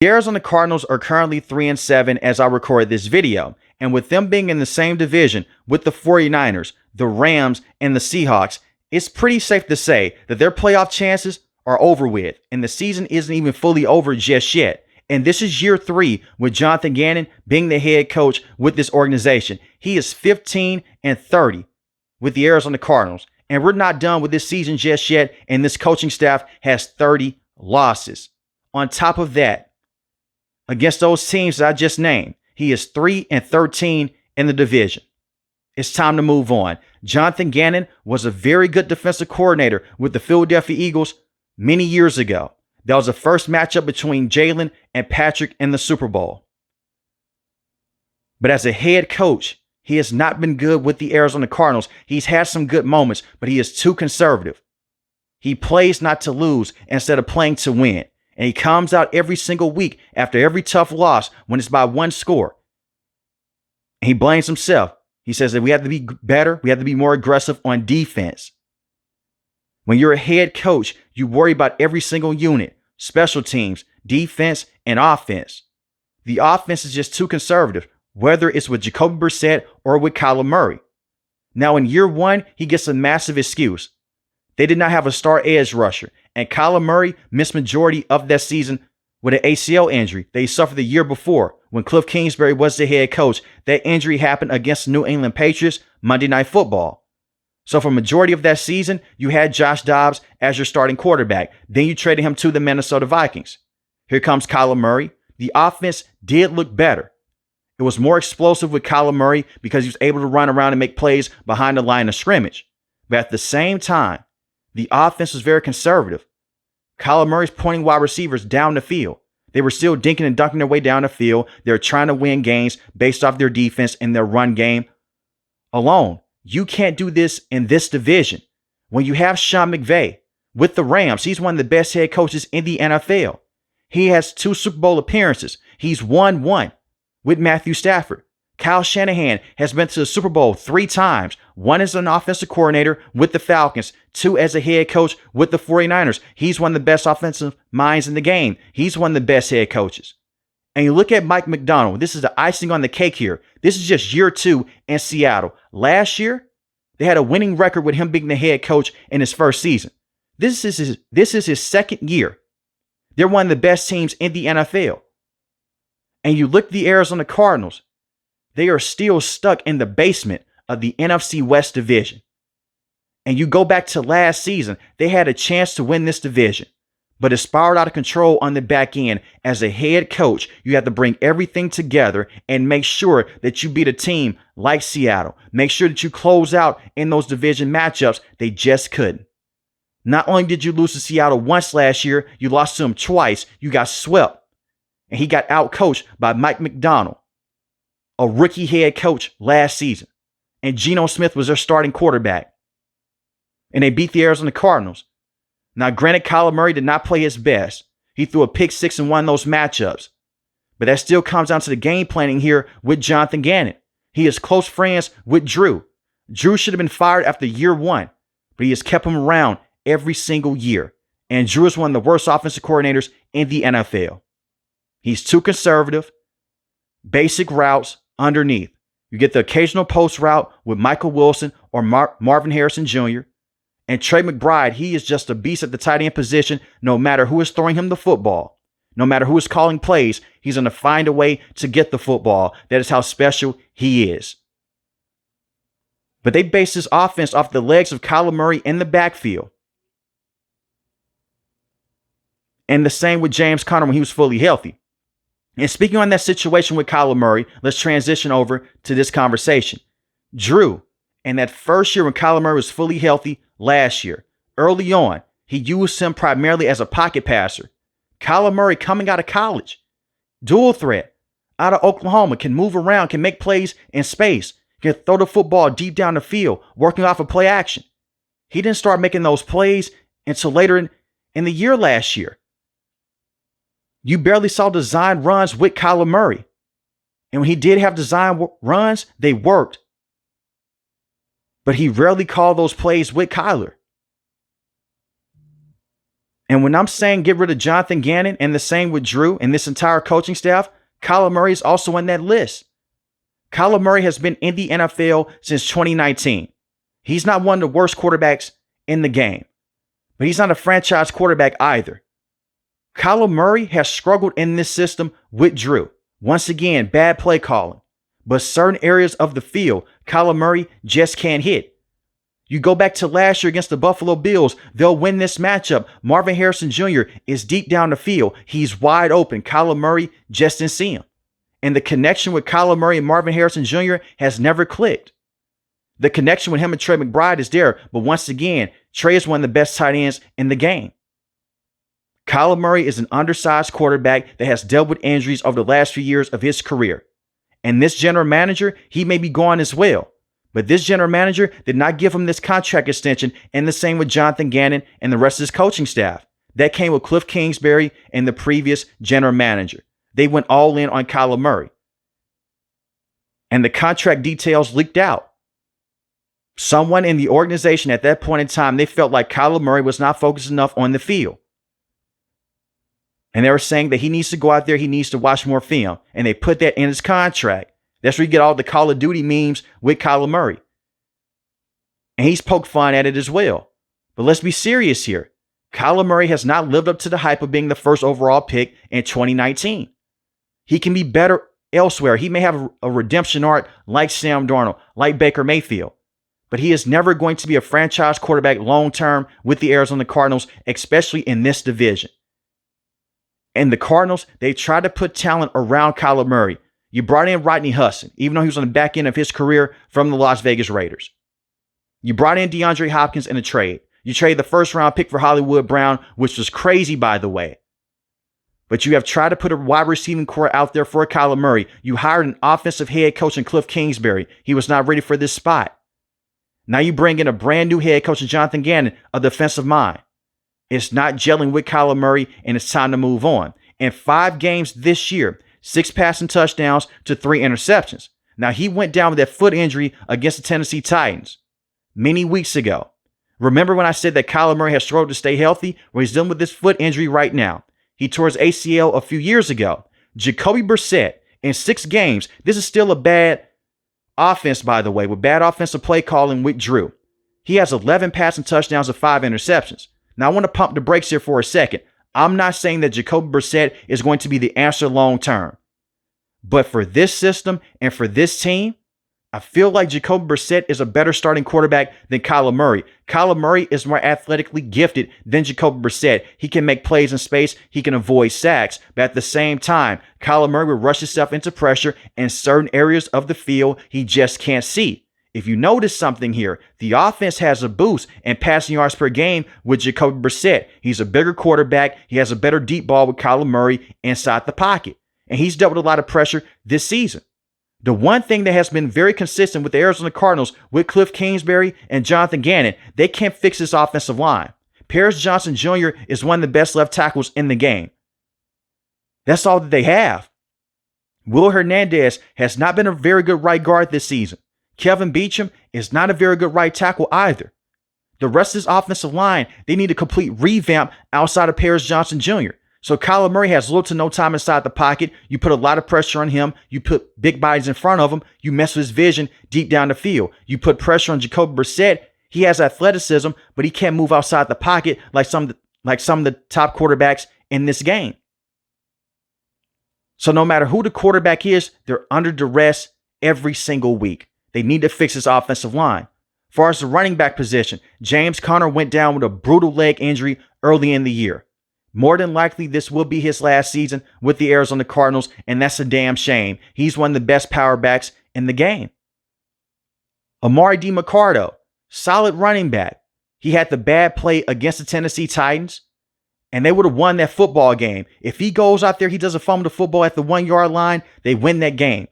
The Arizona Cardinals are currently 3-7 as I record this video, and with them being in the same division with the 49ers, the Rams, and the Seahawks, it's pretty safe to say that their playoff chances are over with, and the season isn't even fully over just yet. And this is year 3 with Johnthan Gannon being the head coach with this organization. He is 15-30 with the Arizona Cardinals, and we're not done with this season just yet, and this coaching staff has 30 losses. On top of that, against those teams that I just named, he is 3-13 in the division. It's time to move on. Johnthan Gannon was a very good defensive coordinator with the Philadelphia Eagles many years ago. That was the first matchup between Jalen and Patrick in the Super Bowl. But as a head coach, he has not been good with the Arizona Cardinals. He's had some good moments, but he is too conservative. He plays not to lose instead of playing to win. And he comes out every single week after every tough loss when it's by one score. And he blames himself. He says that we have to be better. We have to be more aggressive on defense. When you're a head coach, you worry about every single unit, special teams, defense, and offense. The offense is just too conservative, whether it's with Jacoby Brissett or with Kyler Murray. Now in year 1, he gets a massive excuse. They did not have a star edge rusher, and Kyler Murray missed majority of that season with an ACL injury that he suffered the year before when Cliff Kingsbury was the head coach. That injury happened against the New England Patriots Monday Night Football. So for majority of that season, you had Josh Dobbs as your starting quarterback. Then you traded him to the Minnesota Vikings. Here comes Kyler Murray. The offense did look better. It was more explosive with Kyler Murray because he was able to run around and make plays behind the line of scrimmage. But at the same time, the offense was very conservative. Kyler Murray's pointing wide receivers down the field. They were still dinking and dunking their way down the field. They were trying to win games based off their defense and their run game alone. You can't do this in this division. When you have Sean McVay with the Rams, he's one of the best head coaches in the NFL. He has 2 Super Bowl appearances. He's won 1 with Matthew Stafford. Kyle Shanahan has been to the Super Bowl 3 times. 1 as an offensive coordinator with the Falcons, 2 as a head coach with the 49ers. He's one of the best offensive minds in the game. He's one of the best head coaches. And you look at Mike Macdonald. This is the icing on the cake here. This is just year 2 in Seattle. Last year, they had a winning record with him being the head coach in his first season. This is his second year. They're one of the best teams in the NFL. And you look at the Arizona Cardinals. They are still stuck in the basement of the NFC West division. And you go back to last season, they had a chance to win this division, but it spiraled out of control on the back end. As a head coach, you have to bring everything together and make sure that you beat a team like Seattle. Make sure that you close out in those division matchups. They just couldn't. Not only did you lose to Seattle once last year, you lost to them twice. You got swept. And he got outcoached by Mike Macdonald, a rookie head coach last season. And Geno Smith was their starting quarterback. And they beat the Arizona Cardinals. Now, granted, Kyler Murray did not play his best. He threw a pick 6 in one of those matchups. But that still comes down to the game planning here with Johnthan Gannon. He is close friends with Drew. Drew should have been fired after year 1, but he has kept him around every single year. And Drew is one of the worst offensive coordinators in the NFL. He's too conservative. Basic routes underneath. You get the occasional post route with Michael Wilson or Marvin Harrison Jr. And Trey McBride, he is just a beast at the tight end position no matter who is throwing him the football. No matter who is calling plays, he's going to find a way to get the football. That is how special he is. But they base this offense off the legs of Kyler Murray in the backfield. And the same with James Conner when he was fully healthy. And speaking on that situation with Kyler Murray, let's transition over to this conversation. Drew, in that first year when Kyler Murray was fully healthy last year, early on, he used him primarily as a pocket passer. Kyler Murray coming out of college, dual threat, out of Oklahoma, can move around, can make plays in space, can throw the football deep down the field, working off of play action. He didn't start making those plays until later in the year last year. You barely saw design runs with Kyler Murray. And when he did have design runs, they worked. But he rarely called those plays with Kyler. And when I'm saying get rid of Johnthan Gannon and the same with Drew and this entire coaching staff, Kyler Murray is also on that list. Kyler Murray has been in the NFL since 2019. He's not one of the worst quarterbacks in the game, but he's not a franchise quarterback either. Kyler Murray has struggled in this system with Drew. Once again, bad play calling. But certain areas of the field, Kyler Murray just can't hit. You go back to last year against the Buffalo Bills, they'll win this matchup. Marvin Harrison Jr. is deep down the field. He's wide open. Kyler Murray just didn't see him. And the connection with Kyler Murray and Marvin Harrison Jr. has never clicked. The connection with him and Trey McBride is there, but once again, Trey is one of the best tight ends in the game. Kyler Murray is an undersized quarterback that has dealt with injuries over the last few years of his career. And this general manager, he may be gone as well. But this general manager did not give him this contract extension, and the same with Johnthan Gannon and the rest of his coaching staff. That came with Cliff Kingsbury and the previous general manager. They went all in on Kyler Murray. And the contract details leaked out. Someone in the organization at that point in time, they felt like Kyler Murray was not focused enough on the field. And they were saying that he needs to go out there, he needs to watch more film. And they put that in his contract. That's where you get all the Call of Duty memes with Kyler Murray. And he's poked fun at it as well. But let's be serious here. Kyler Murray has not lived up to the hype of being the first overall pick in 2019. He can be better elsewhere. He may have a redemption arc like Sam Darnold, like Baker Mayfield. But he is never going to be a franchise quarterback long-term with the Arizona Cardinals, especially in this division. And the Cardinals, they tried to put talent around Kyler Murray. You brought in Rodney Hudson, even though he was on the back end of his career from the Las Vegas Raiders. You brought in DeAndre Hopkins in a trade. You traded the first-round pick for Hollywood Brown, which was crazy, by the way. But you have tried to put a wide receiving core out there for Kyler Murray. You hired an offensive head coach in Cliff Kingsbury. He was not ready for this spot. Now you bring in a brand new head coach in Johnthan Gannon, a defensive mind. It's not gelling with Kyler Murray, and it's time to move on. In 5 games this year, 6 passing touchdowns to 3 interceptions. Now, he went down with that foot injury against the Tennessee Titans many weeks ago. Remember when I said that Kyler Murray has struggled to stay healthy? Well, he's dealing with this foot injury right now. He tore his ACL a few years ago. Jacoby Brissett, in 6 games, this is still a bad offense, by the way, with bad offensive play calling with Drew. He has 11 passing touchdowns and 5 interceptions. Now, I want to pump the brakes here for a second. I'm not saying that Jacoby Brissett is going to be the answer long term. But for this system and for this team, I feel like Jacoby Brissett is a better starting quarterback than Kyler Murray. Kyler Murray is more athletically gifted than Jacoby Brissett. He can make plays in space. He can avoid sacks. But at the same time, Kyler Murray will rush himself into pressure in certain areas of the field he just can't see. If you notice something here, the offense has a boost in passing yards per game with Jacoby Brissett. He's a bigger quarterback. He has a better deep ball with Kyler Murray inside the pocket. And he's dealt with a lot of pressure this season. The one thing that has been very consistent with the Arizona Cardinals with Cliff Kingsbury and Johnthan Gannon, they can't fix this offensive line. Paris Johnson Jr. is one of the best left tackles in the game. That's all that they have. Will Hernandez has not been a very good right guard this season. Kevin Beachum is not a very good right tackle either. The rest of this offensive line, they need a complete revamp outside of Paris Johnson Jr. So Kyler Murray has little to no time inside the pocket. You put a lot of pressure on him. You put big bodies in front of him. You mess with his vision deep down the field. You put pressure on Jacoby Brissett. He has athleticism, but he can't move outside the pocket like some of the top quarterbacks in this game. So no matter who the quarterback is, they're under duress every single week. They need to fix this offensive line. As far as the running back position, James Conner went down with a brutal leg injury early in the year. More than likely, this will be his last season with the Arizona Cardinals, and that's a damn shame. He's one of the best power backs in the game. Amari DiMercato, solid running back. He had the bad play against the Tennessee Titans, and they would have won that football game. If he goes out there, he doesn't fumble the football at the 1-yard line, they win that game.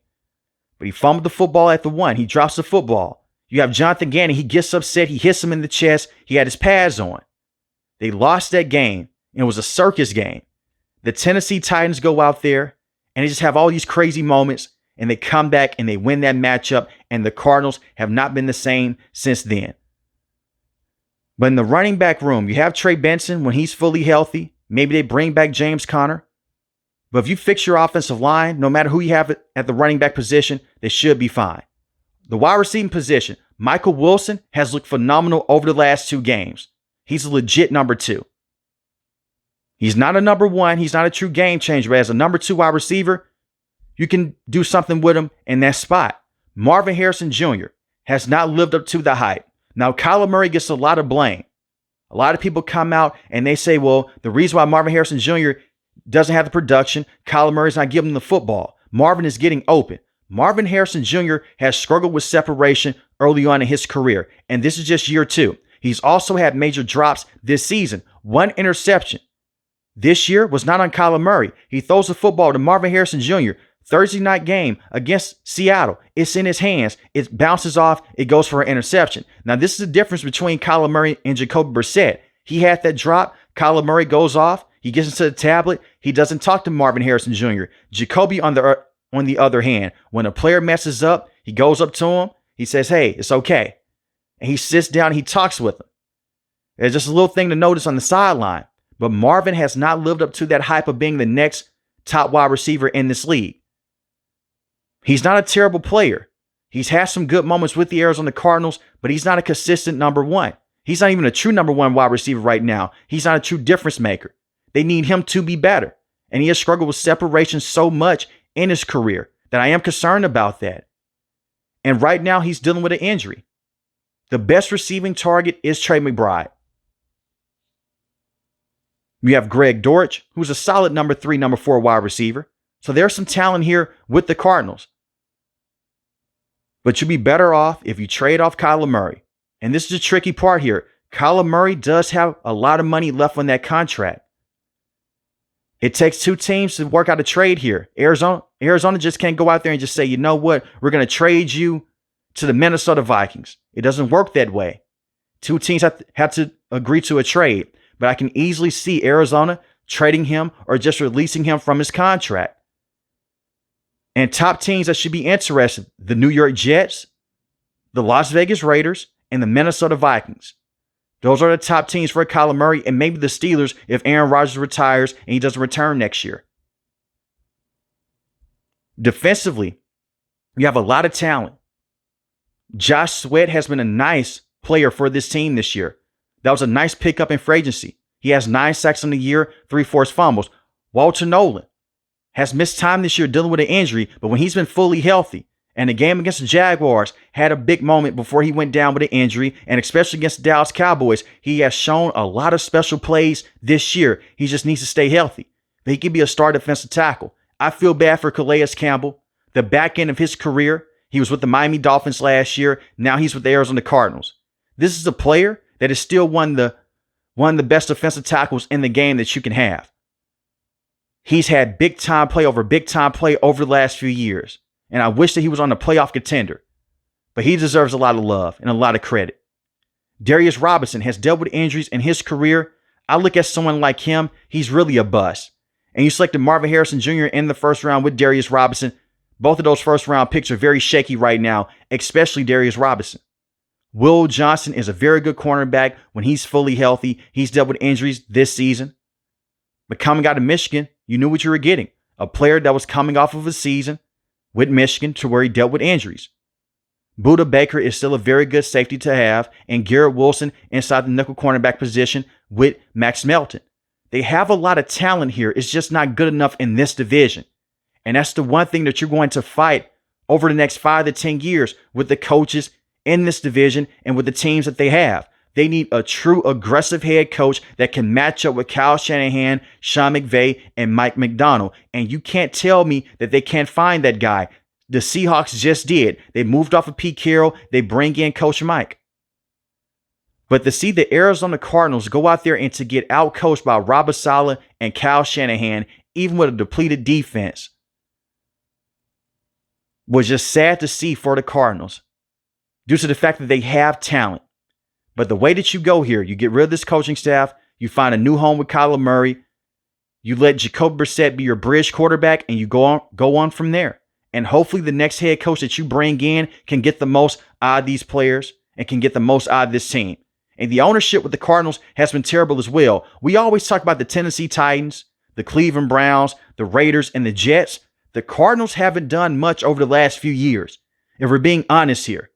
But he fumbled the football at the 1. He drops the football. You have Johnthan Gannon. He gets upset. He hits him in the chest. He had his pads on. They lost that game. It was a circus game. The Tennessee Titans go out there and they just have all these crazy moments, and they come back and they win that matchup, and the Cardinals have not been the same since then. But in the running back room, you have Trey Benson when he's fully healthy. Maybe they bring back James Conner. But if you fix your offensive line, no matter who you have at the running back position, they should be fine. The wide receiving position, Michael Wilson has looked phenomenal over the last 2 games. He's a legit number 2. He's not a number 1. He's not a true game changer. But as a number 2 wide receiver, you can do something with him in that spot. Marvin Harrison Jr. has not lived up to the hype. Now, Kyler Murray gets a lot of blame. A lot of people come out and they say, well, the reason why Marvin Harrison Jr. doesn't have the production, Kyler Murray's not giving him the football. Marvin is getting open. Marvin Harrison Jr. has struggled with separation early on in his career, and this is just year 2. He's also had major drops this season. 1 interception this year was not on Kyler Murray. He throws the football to Marvin Harrison Jr. Thursday night game against Seattle. It's in his hands. It bounces off. It goes for an interception. Now, this is the difference between Kyler Murray and Jacoby Brissett. He had that drop. Kyler Murray goes off. He gets into the tablet. He doesn't talk to Marvin Harrison Jr. Jacoby, on the other hand, when a player messes up, he goes up to him. He says, hey, it's okay. And he sits down and he talks with him. It's just a little thing to notice on the sideline. But Marvin has not lived up to that hype of being the next top wide receiver in this league. He's not a terrible player. He's had some good moments with the Arizona Cardinals, but he's not a consistent number 1. He's not even a true number 1 wide receiver right now. He's not a true difference maker. They need him to be better. And he has struggled with separation so much in his career that I am concerned about that. And right now he's dealing with an injury. The best receiving target is Trey McBride. You have Greg Dortch, who's a solid number 3, number 4 wide receiver. So there's some talent here with the Cardinals. But you'd be better off if you trade off Kyler Murray. And this is the tricky part here. Kyler Murray does have a lot of money left on that contract. It takes 2 teams to work out a trade here. Arizona just can't go out there and just say, you know what, we're going to trade you to the Minnesota Vikings. It doesn't work that way. 2 teams have to agree to a trade. But I can easily see Arizona trading him or just releasing him from his contract. And top teams that should be interested, the New York Jets, the Las Vegas Raiders, and the Minnesota Vikings. Those are the top teams for Kyler Murray, and maybe the Steelers if Aaron Rodgers retires and he doesn't return next year. Defensively, you have a lot of talent. Josh Sweat has been a nice player for this team this year. That was a nice pickup in free agency. He has 9 sacks on the year, 3 forced fumbles. Walter Nolan has missed time this year dealing with an injury, but when he's been fully healthy, and the game against the Jaguars had a big moment before he went down with an injury, and especially against the Dallas Cowboys, he has shown a lot of special plays this year. He just needs to stay healthy. But he could be a star defensive tackle. I feel bad for Calais Campbell. The back end of his career, he was with the Miami Dolphins last year. Now he's with the Arizona Cardinals. This is a player that is still one of the best defensive tackles in the game that you can have. He's had big time play over the last few years. And I wish that he was on a playoff contender. But he deserves a lot of love and a lot of credit. Darius Robinson has dealt with injuries in his career. I look at someone like him, he's really a bust. And you selected Marvin Harrison Jr. in the first round with Darius Robinson. Both of those first round picks are very shaky right now, especially Darius Robinson. Will Johnson is a very good cornerback when he's fully healthy. He's dealt with injuries this season. But coming out of Michigan, you knew what you were getting. A player that was coming off of a season with Michigan to where he dealt with injuries. Budda Baker is still a very good safety to have, and Garrett Wilson inside the nickel cornerback position with Max Melton. They have a lot of talent here. It's just not good enough in this division. And that's the one thing that you're going to fight over the next 5 to 10 years with the coaches in this division and with the teams that they have. They need a true aggressive head coach that can match up with Kyle Shanahan, Sean McVay, and Mike McDonald. And you can't tell me that they can't find that guy. The Seahawks just did. They moved off of Pete Carroll. They bring in Coach Mike. But to see the Arizona Cardinals go out there and to get out-coached by Robert Saleh and Kyle Shanahan, even with a depleted defense, was just sad to see for the Cardinals due to the fact that they have talent. But the way that you go here, you get rid of this coaching staff, you find a new home with Kyler Murray, you let Jacoby Brissett be your bridge quarterback, and you go on from there. And hopefully the next head coach that you bring in can get the most out of these players and can get the most out of this team. And the ownership with the Cardinals has been terrible as well. We always talk about the Tennessee Titans, the Cleveland Browns, the Raiders, and the Jets. The Cardinals haven't done much over the last few years. If we're being honest here,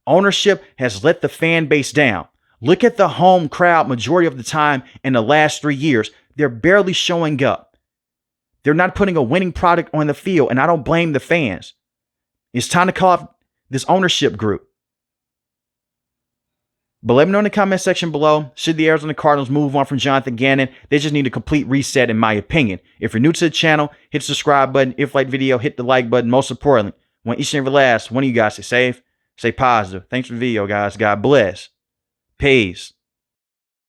ownership has let the fan base down. Look at the home crowd majority of the time in the last 3 years. They're barely showing up. They're not putting a winning product on the field, and I don't blame the fans. It's time to call off this ownership group. But let me know in the comment section below, should the Arizona Cardinals move on from Johnthan Gannon? They just need a complete reset in my opinion. If you're new to the channel, hit the subscribe button. If you like the video, hit the like button. Most importantly, I want each and every last one of you guys to stay safe, stay positive. Thanks for the video, guys. God bless. Peace.